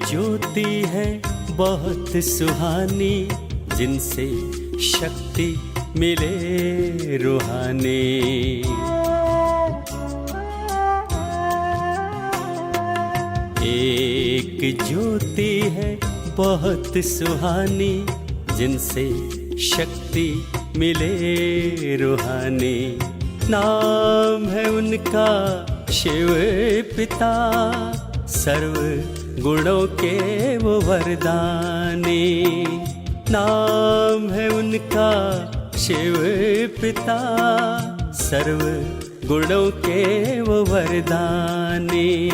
ज्योति है बहुत सुहानी, जिनसे शक्ति मिले रूहानी। एक ज्योति है बहुत सुहानी, जिनसे शक्ति मिले रूहानी। नाम है उनका शिव पिता, सर्व गुणों के वो वरदानी। नाम है उनका शिव पिता, सर्व गुणों के वो वरदानी।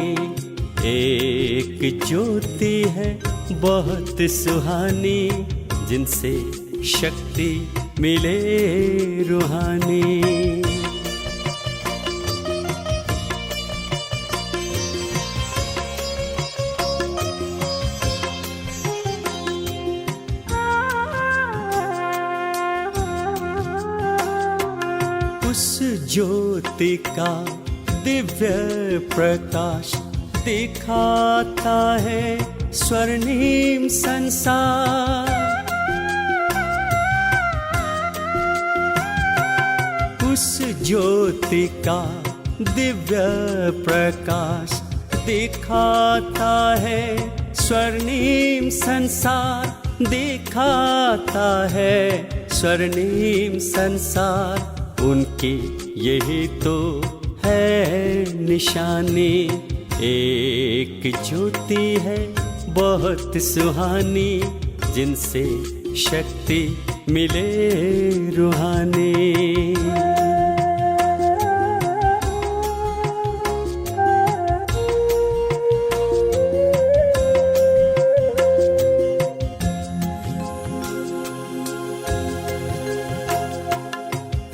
एक ज्योति है बहुत सुहानी, जिनसे शक्ति मिले रूहानी। उस ज्योति का दिव्य प्रकाश दिखाता है स्वर्णिम संसार। उस ज्योति का दिव्य प्रकाश दिखाता है स्वर्णिम संसार, दिखाता है स्वर्णिम संसार। उनकी यही तो है निशानी। एक ज्योति है बहुत सुहानी, जिनसे शक्ति मिले रूहानी।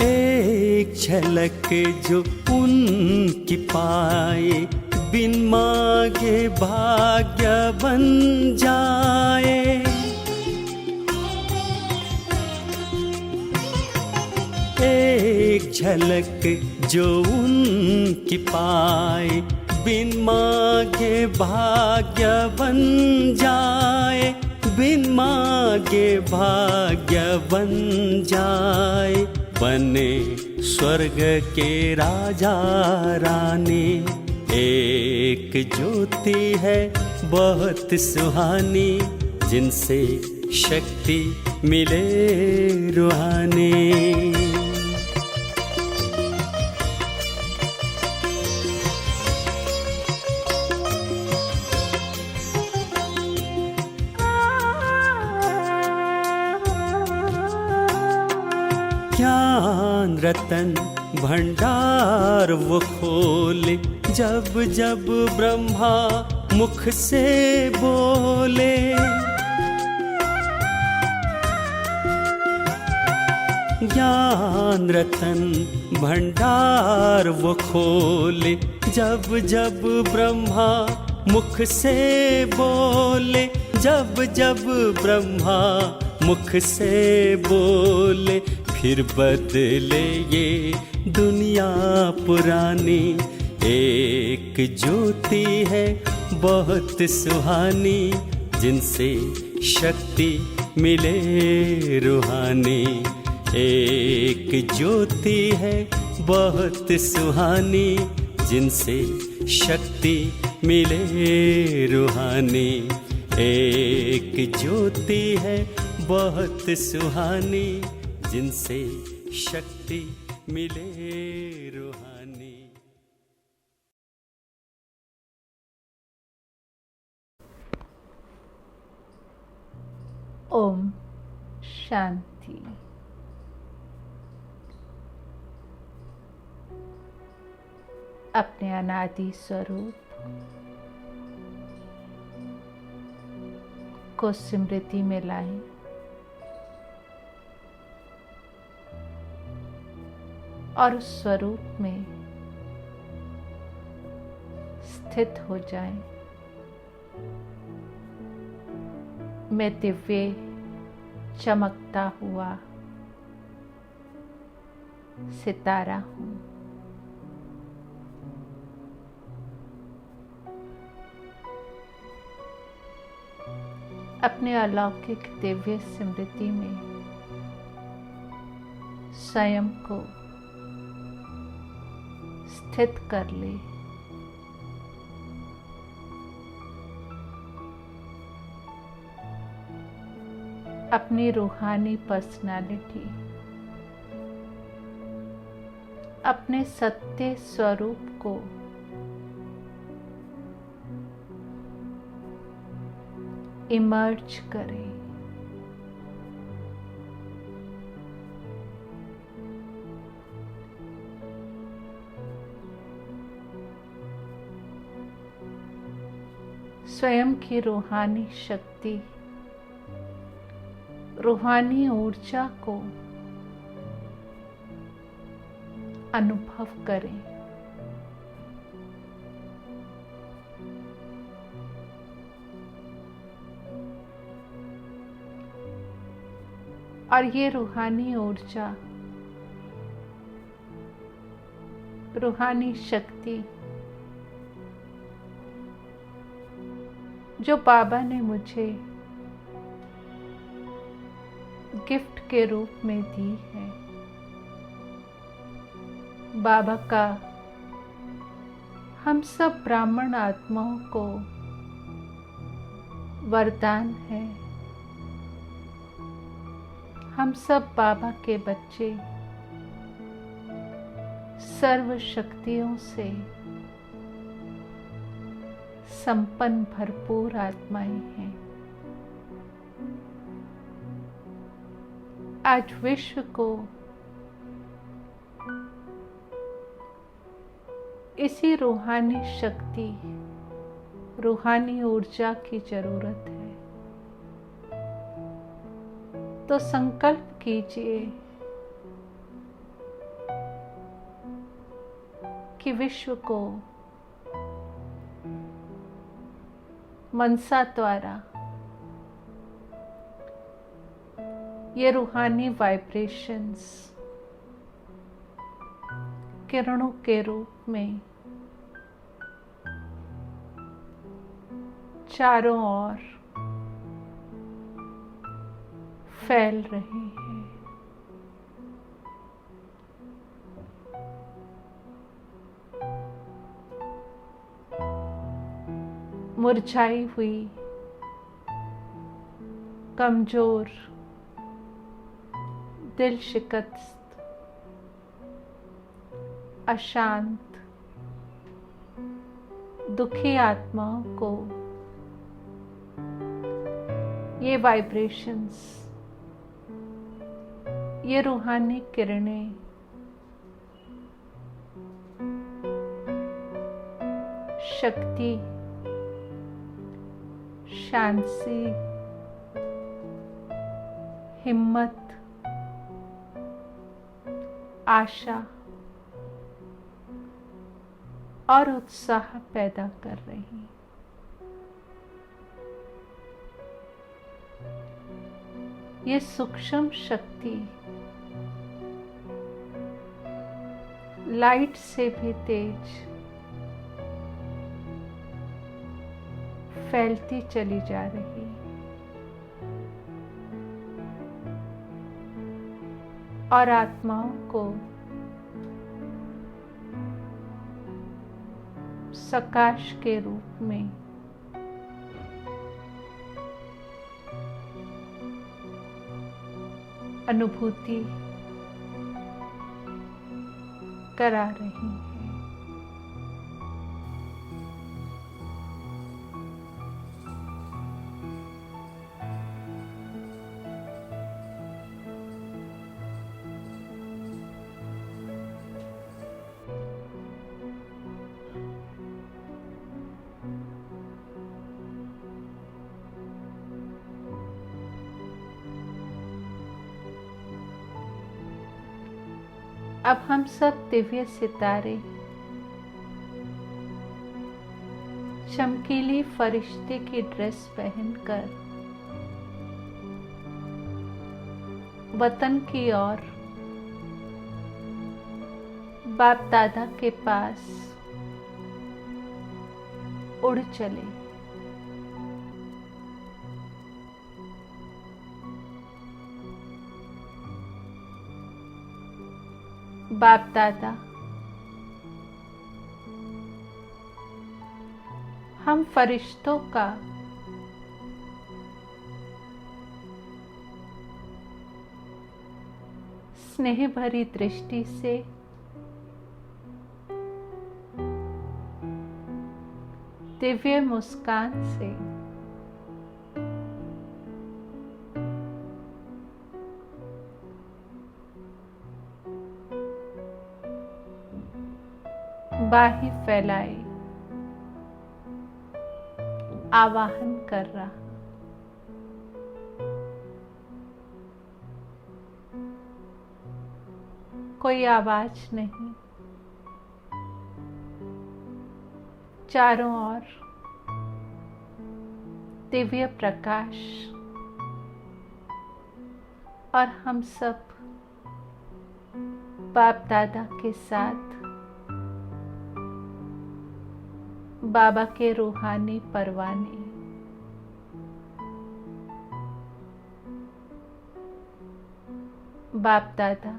एक झलक जो उनकी पाए, बिन मांगे भाग्य बन जाए। एक झलक जो उनकी पाए, बिन मांगे भाग्य बन जाए। बिन मांगे भाग्य बन जाए। बने स्वर्ग के राजा रानी। एक ज्योति है बहुत सुहानी, जिनसे शक्ति मिले रूहानी। ज्ञान रतन भंडार वो खोले, जब जब ब्रह्मा मुख से बोले। ज्ञान रतन भंडार वो खोले, जब जब ब्रह्मा मुख से बोले। जब जब ब्रह्मा मुख से बोले, फिर बदले ये दुनिया पुरानी। एक ज्योति है बहुत सुहानी, जिनसे शक्ति मिले रूहानी। एक ज्योति है बहुत सुहानी, जिनसे शक्ति मिले रूहानी। एक ज्योति है बहुत सुहानी, जिनसे शक्ति मिले रूहानी। ओम शांति। अपने अनादि स्वरूप को स्मृति में लाएं। और उस स्वरूप में स्थित हो जाएं। मैं दिव्य चमकता हुआ सितारा हूँ। अपने अलौकिक दिव्य स्मृति में स्वयं को स्थित कर ले। अपनी रूहानी पर्सनालिटी, अपने सत्य स्वरूप को इमर्ज करें। स्वयं की रूहानी शक्ति, रूहानी ऊर्जा को अनुभव करें। और ये रूहानी ऊर्जा, रूहानी शक्ति जो बाबा ने मुझे गिफ्ट के रूप में दी है, बाबा का हम सब ब्राह्मण आत्माओं को वरदान है। हम सब बाबा के बच्चे सर्व शक्तियों से संपन्न भरपूर आत्माएं हैं। आज विश्व को इसी रूहानी शक्ति, रूहानी ऊर्जा की जरूरत है। तो संकल्प कीजिए कि विश्व को मनसा द्वारा ये रूहानी वाइब्रेशंस किरणों के रूप में चारों ओर फैल रहे हैं। मुरझाई हुई, कमजोर, दिल शिकस्त, अशांत, दुखी आत्माओं को ये वाइब्रेशंस, ये रूहानी किरणें शक्ति, शांति, हिम्मत, आशा और उत्साह पैदा कर रही। ये सूक्ष्म शक्ति लाइट से भी तेज फैलती चली जा रही। और आत्माओं को सकाश के रूप में अनुभूति करा रही है। अब हम सब दिव्य सितारे चमकीली फरिश्ते की ड्रेस पहनकर वतन की ओर, बाप दादा के पास उड़ चले। बाप दादा, हम फरिश्तों का स्नेह भरी दृष्टि से दिव्य मुस्कान से बाहें फैलाए आवाहन कर रहा। कोई आवाज नहीं, चारों ओर दिव्य प्रकाश और हम सब बाप दादा के साथ बाबा के रूहानी परवाने बाप दादा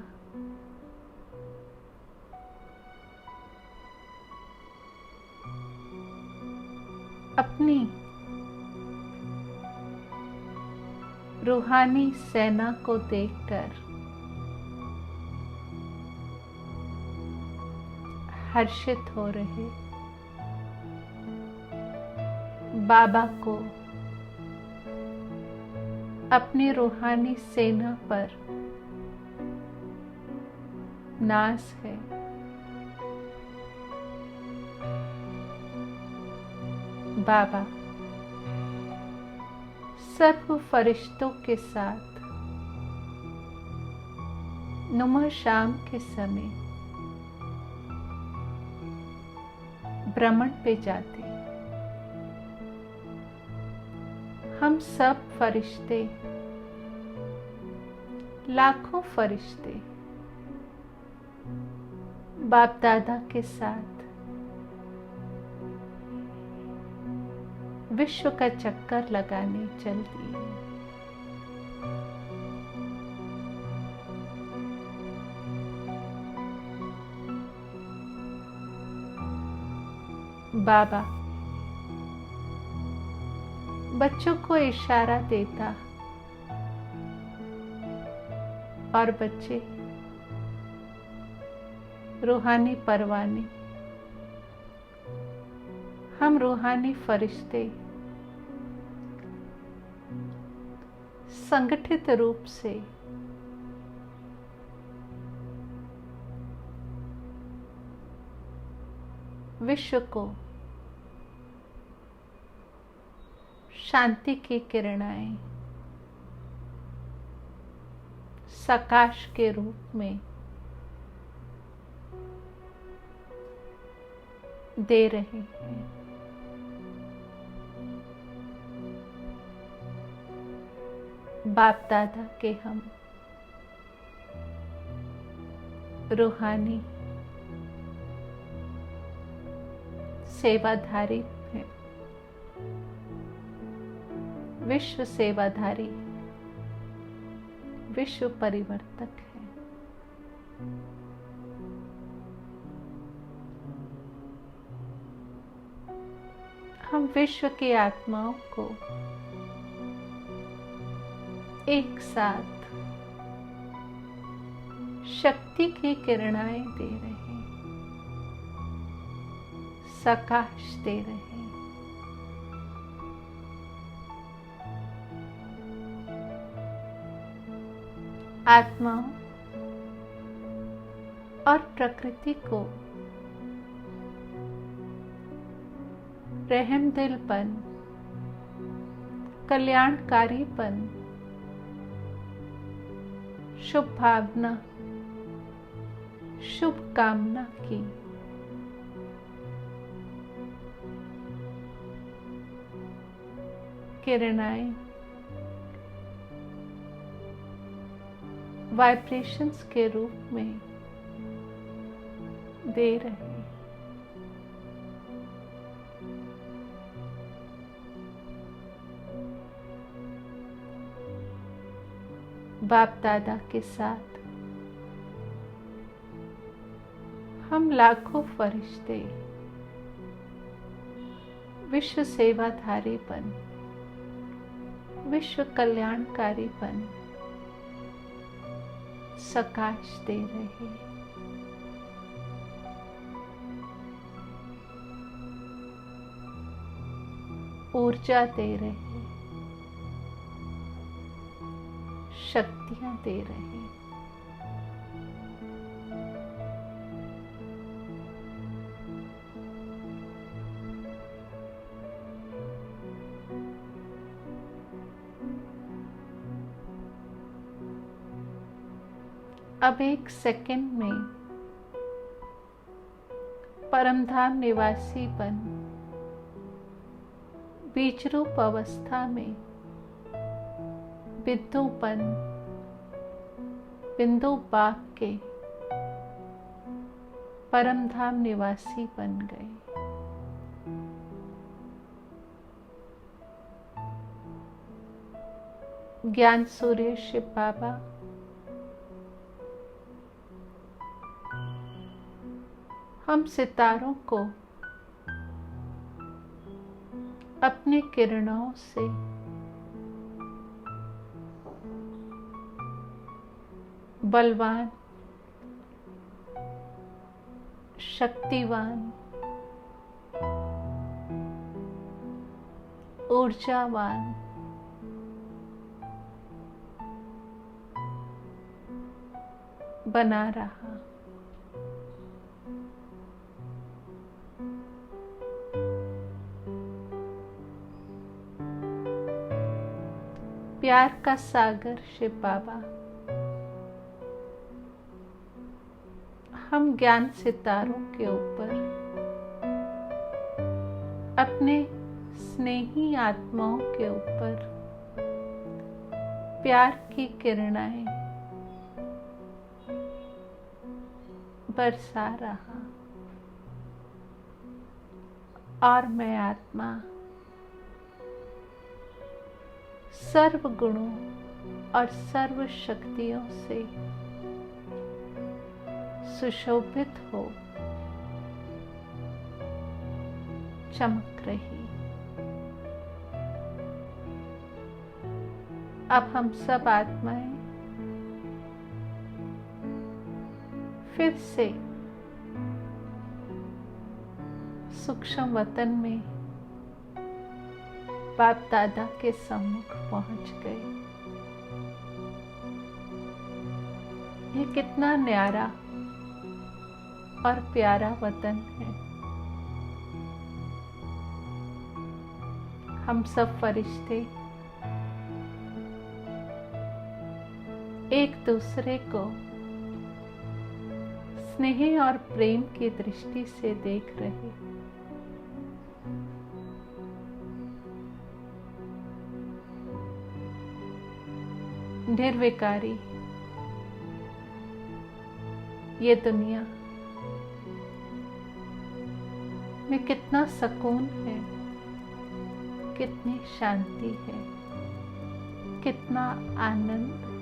अपनी रूहानी सेना को देखकर हर्षित हो रहे, बाबा को अपनी रूहानी सेना पर नाज है। बाबा सर्व फरिश्तों के साथ नुमा शाम के समय भ्रमण पे जाते। हम सब फरिश्ते, लाखों फरिश्ते बाप दादा के साथ विश्व का चक्कर लगाने चल दिए। बाबा बच्चों को इशारा देता और बच्चे रूहानी परवाने, हम रूहानी फरिश्ते संगठित रूप से विश्व को शांति की किरणाएं सकाश के रूप में दे रहे हैं। बाप दादा के हम रूहानी सेवाधारी हैं, विश्व सेवाधारी, विश्व परिवर्तक हैं। हम विश्व की आत्माओं को एक साथ शक्ति की किरणाएं दे रहे, सकाश दे रहे। आत्माओं और प्रकृति को रहमदिलपन, कल्याणकारीपन, शुभ भावना, शुभ कामना की किरणाएं वाइब्रेशंस के रूप में दे रहे। बाप दादा के साथ हम लाखों फरिश्ते विश्व सेवाधारीपन, विश्व कल्याणकारीपन सकाश दे रहे, ऊर्जा दे रहे, शक्तियां दे रहे। अब एक सेकंड में परमधाम निवासी बन बीज रूप अवस्था में बिंदुपन, बिंदु बाप के परमधाम निवासी बन गए। ज्ञान सूर्य शिव बाबा हम सितारों को अपने किरणों से बलवान, शक्तिवान, ऊर्जावान, बना रहा। प्यार का सागर शिव बाबा हम ज्ञान सितारों के ऊपर अपने स्नेही आत्माओं के ऊपर प्यार की किरणें बरसा रहा, और मैं आत्मा सर्व गुणों और सर्व शक्तियों से सुशोभित हो चमक रही। अब हम सब आत्माएं फिर से सूक्ष्म वतन में बाप दादा के सम्मुख पहुंच गए। ये कितना न्यारा और प्यारा वतन है। हम सब फरिश्ते एक दूसरे को स्नेह और प्रेम की दृष्टि से देख रहे। निर्विकारी ये दुनिया में कितना सुकून है, कितनी शांति है, कितना आनंद है।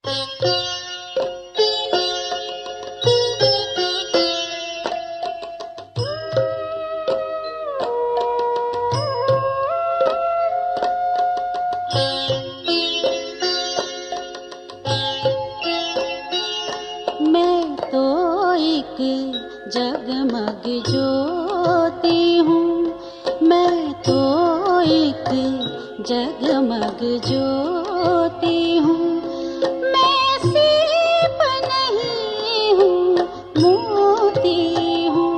मैं तो एक जगमग ज्योति हूँ, मैं तो एक जगमग ज्योति हूँ। मैं सीप नहीं हूँ, मोती हूँ।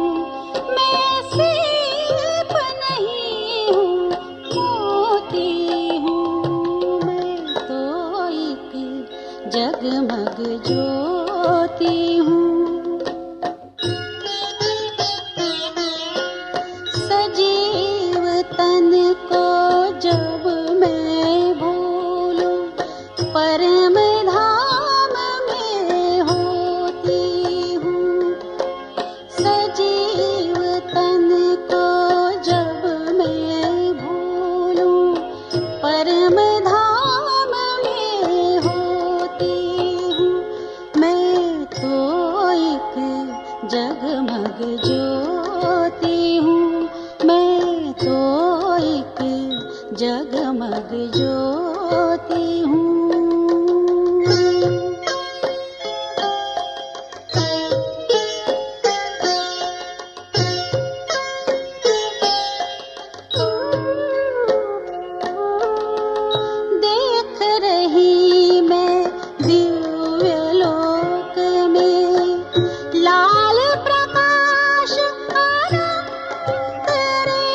मैं सीप नहीं हूँ, मोती हूँ। मैं तो एक जगमग ज्योति हूँ। सजीव तन को जब मैं भूलूं, परम धाम में होती हूँ। सजीव तन को जब मैं भूलूं, परम धाम में होती हूँ। मैं तो एक जगमग ज्योति हूँ, मैं तो एक जगमग ज्योति हूँ। देख रही मैं दिव्य लोक में लाल प्रकाश अनंत रे।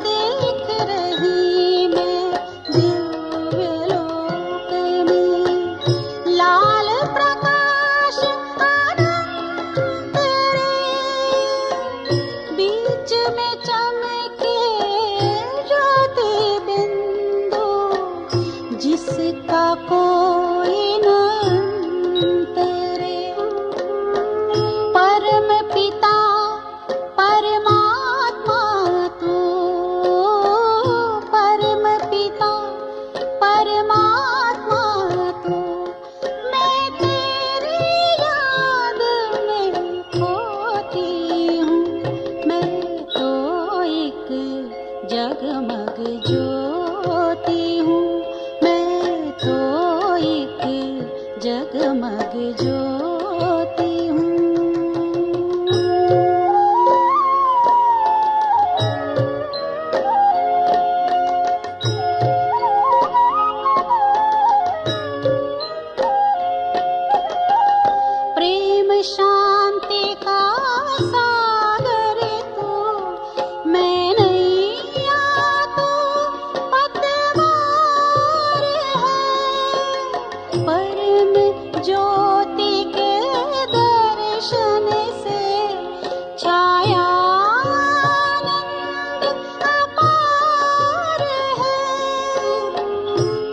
देख रही मैं दिव्य लोक में लाल प्रकाश अनंत रे। बीच में चमके ज्योति बिंदु, जिसका कोई न अंत रे। परम पिता परमात्मा तू, परम पिता परमात्मा तू। मैं तेरी याद में खोती हूँ। मैं तो एक जगमग ज्योति हूँ, मैं तो एक जगमग ज्योति हूँ। प्रेम शांति का सागर तू, मैं नैया तो पतवार है। परम ज्योति के दर्शन से छाया आनंद अपार है।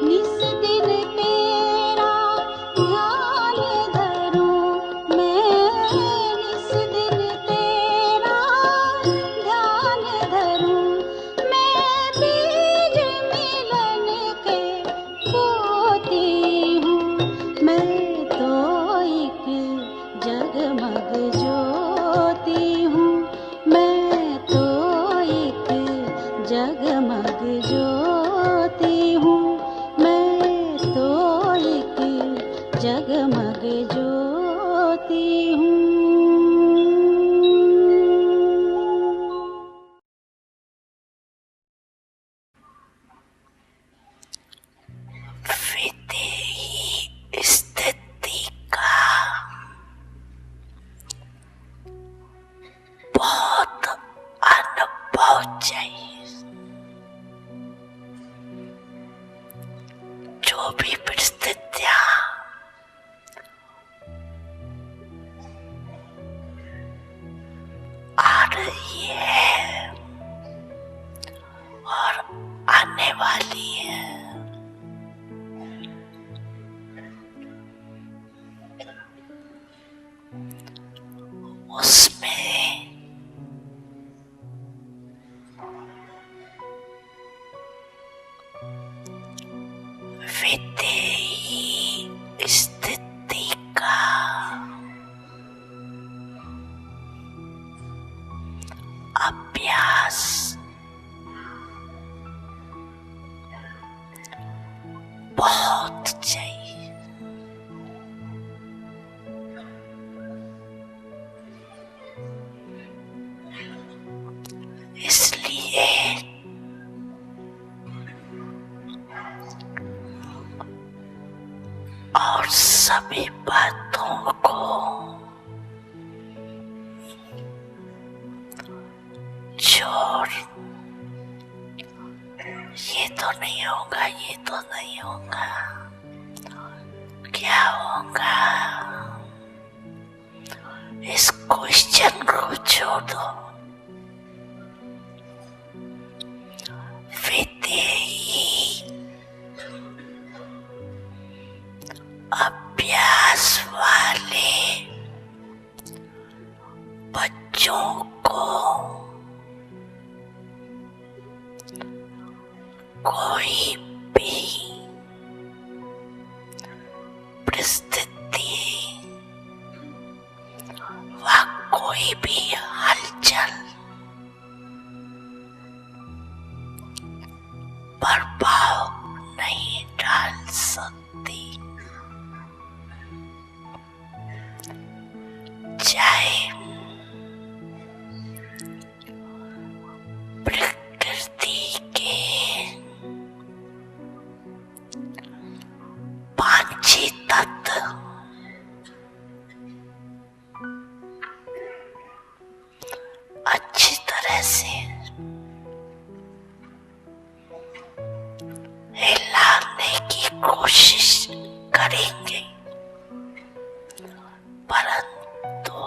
निस दिन तेरा ध्यान धरूं मैं, निस दिन तेरा ध्यान धरूं। मैं बीज मिलन के बोती हूँ। मैं तो एक जगमग ज्योति हूँ, मैं तो एक जगमग ज्योति हूँ। मैं तो एक जगमग ज्योति हूँ। विदेही स्थिति का बहुत अनुभव चाहिए। जो भी परिस्थितियां आ रही है और आने वाली है, उसमें विदेही सभी बातों को छोड़, ये तो नहीं होगा, ये तो नहीं होगा, क्या होगा, इस क्वेश्चन को छोड़ दो। विदेही अभ्यास वाले बच्चों को कोई भी परिस्थिति व कोई भी हलचल प्रभाव नहीं डाल सकती, चाहे प्रकृति के 5 तत्व अच्छी तरह से हिलाने की कोशिश करेंगे, परंतु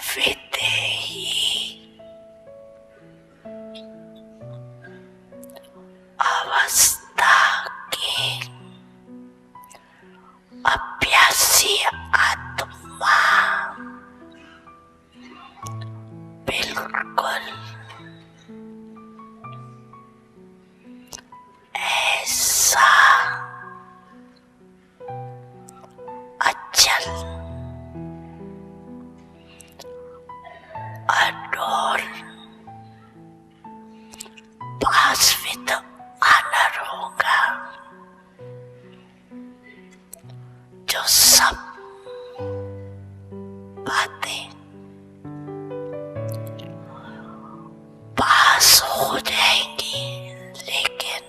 विदेही अवस्था के अभ्यासी आत्मा बिल्कुल ऐसा अचल अडोल भास्वित आनर होगा, जो सब बातें पास हो जाएंगी, लेकिन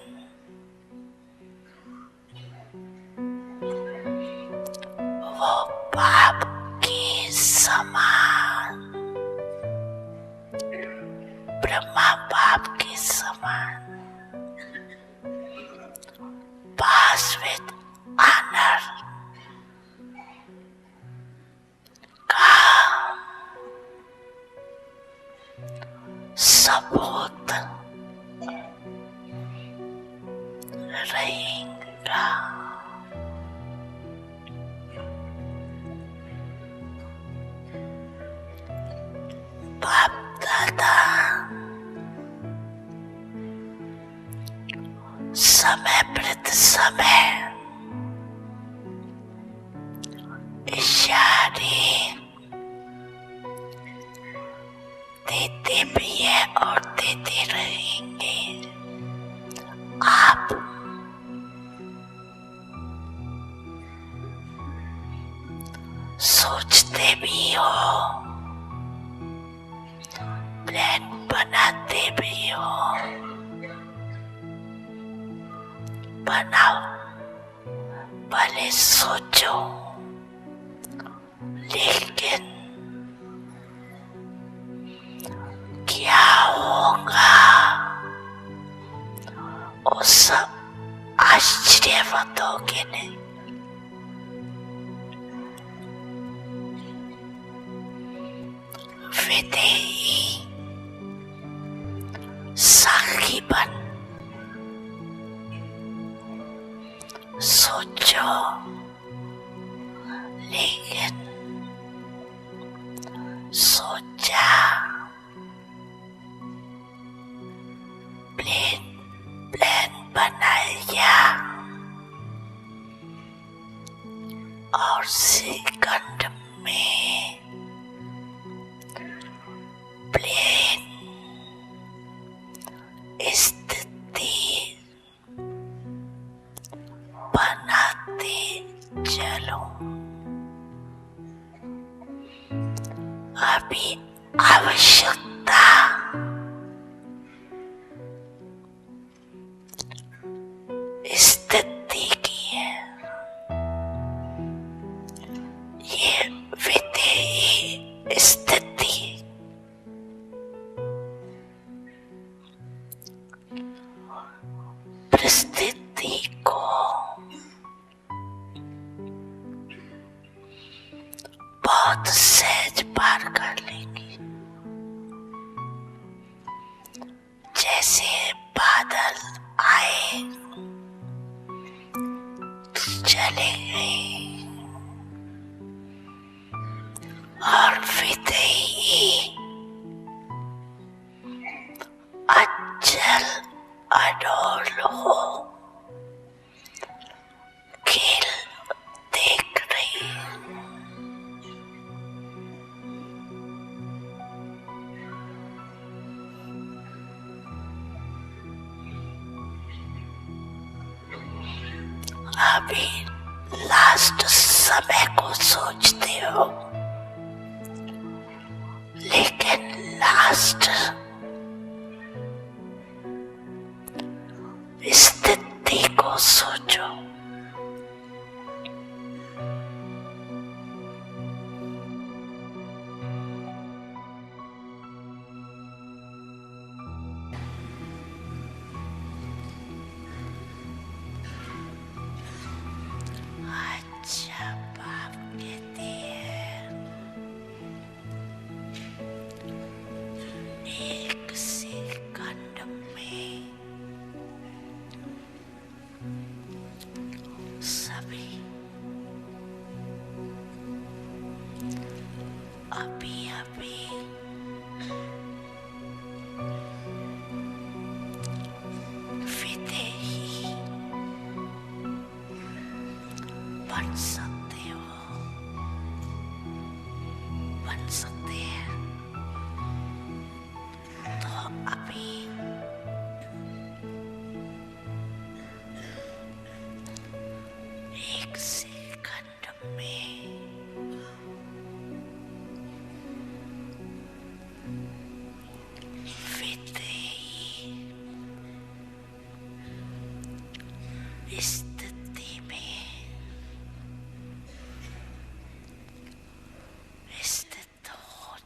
वो बाप के समान, ब्रह्मा बाप के समान भास्वित आनर का सबूत रहेगा। बाप दादा समय प्रति समय इशारे देते भी है और देते रहेंगे। आप सोचते भी हो, प्लान बनाते भी हो, बनाओ, भले सोचो, लेकिन क्या होगा वो सब आश्चर्यवत होगे नहीं। विदेही साखी बन सोचो, लेकिन सोचा, प्लान बनाया और सेकंड में प्लेन स्थिति बनाते चलो। अभी आवश्यकता ये विधेयी स्थिति परिस्थिति को बहुत सहज पार कर लेगी। जैसे बादल आए चले गए और विधेयी अचल अडोल हो खेल देख रही है। अभी लास्ट समय को सोचते हो, लेकिन लास्ट स्थिति को सोचो। अच्छा बाप कहते हैं एक सेकंड में सभी अभी अभी विधेयी बन सकते हो, बन सकते हैं। तो अभी एक सेकंड में विधेयी स्थिति में स्थित हो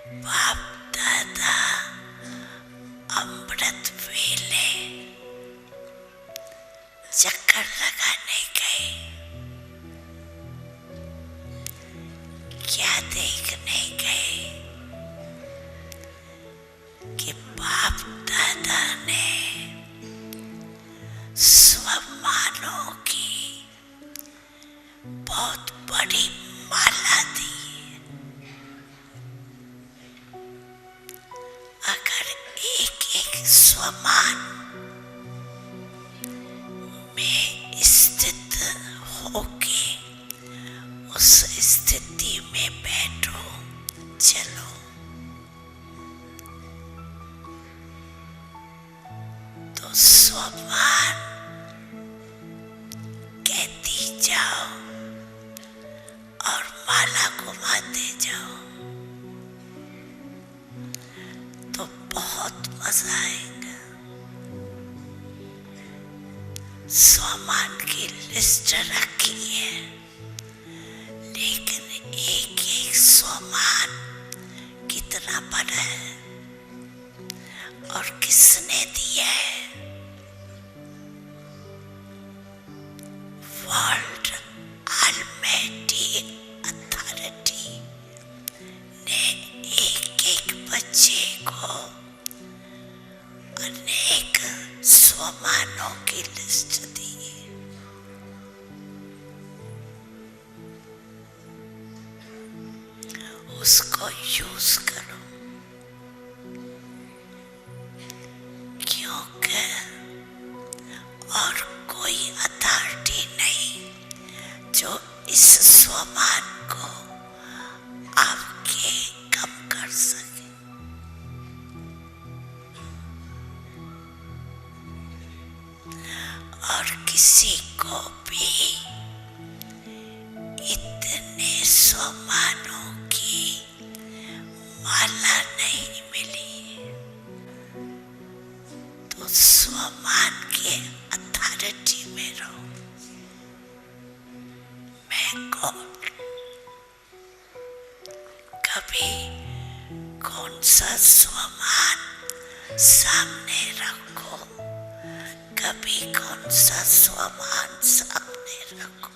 बाप दादा अमृत वेले चक्कर लगाने गए, क्या देखने गए कि बाप दादा ने स्वमानों की बहुत बड़ी माला दी। अगर एक एक स्वमान में स्थित होके उस स्थिति में बैठो, चलो तो स्वमान कहती जाओ और माला घुमाते जाओ तो बहुत मजा आएगा। स्वमान की लिस्ट रखी है, लेकिन एक एक स्वमान कितना बड़ा है और किसने दिया है। वर्ल्ड ऑलमाइटी अथॉरिटी ने एक एक बच्चे को अनेक स्वमानों की लिस्ट दी। उसको यूज करो, क्योंकि और कोई अथॉरिटी नहीं जो इस स्वमान को आपके कम कर सके। और किसी को भी इतने स्वमानों की माला नहीं मिली, तो स्वमान के अथॉरिटी में रहो। मैं कौन, कभी कौन सा स्वमान सामने रखो, कभी कौन सा स्वमान सामने रखो।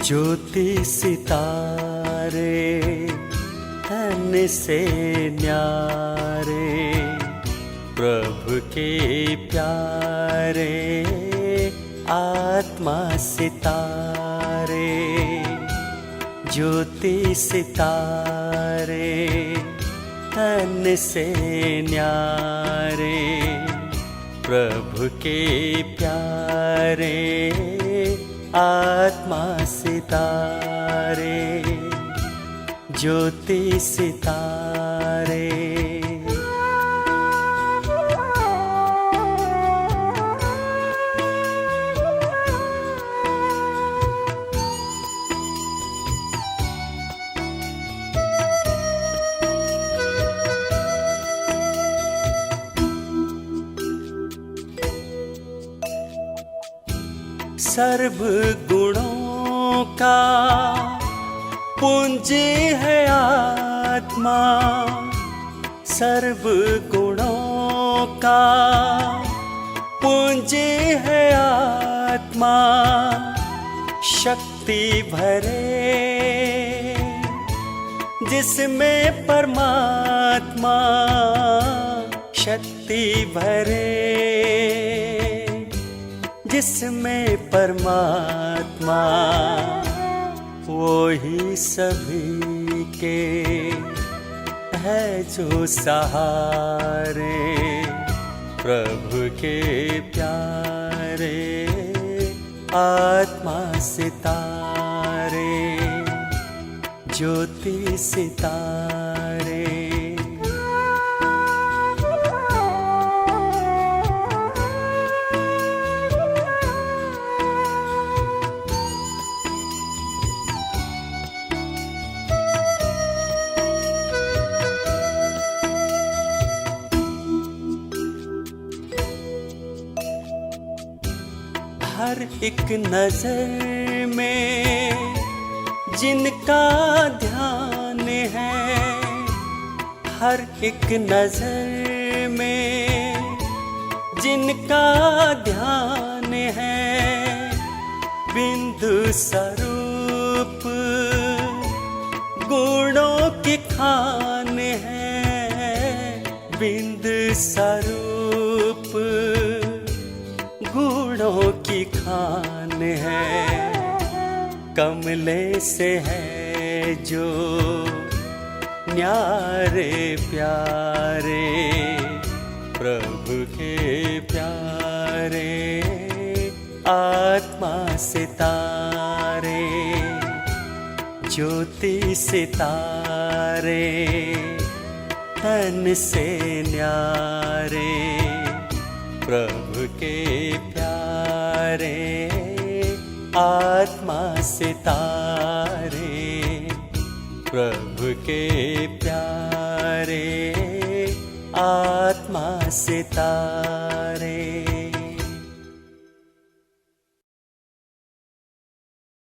ज्योति सितारे तन से न्यारे, प्रभु के प्यारे आत्मा सितारे, ज्योति सितारे, तन से न्यारे, प्रभु के प्यारे, आत्मा सितारे, ज्योति सितारे। सर्व गुणों का पुंज है आत्मा, सर्व गुणों का पुंज है आत्मा, शक्ति भरे जिसमें परमात्मा, शक्ति भरे जिसमें परमात्मा, वो ही सभी के है जो सहारे, प्रभु के प्यारे, आत्मा सितारे, ज्योति सितारे। हर एक नजर में जिनका ध्यान है, हर एक नजर में जिनका ध्यान है, बिंदु स्वरूप गुणों की खान है, बिंदु स्वरूप गुणों की खान है, कमले से है जो न्यारे प्यारे, प्रभु के प्यारे, आत्मा सितारे, ज्योति सितारे, तन से न्यारे, प्रभु के प्यारे, आत्मा सितारे, प्रभु के प्यारे, आत्मा सितारे।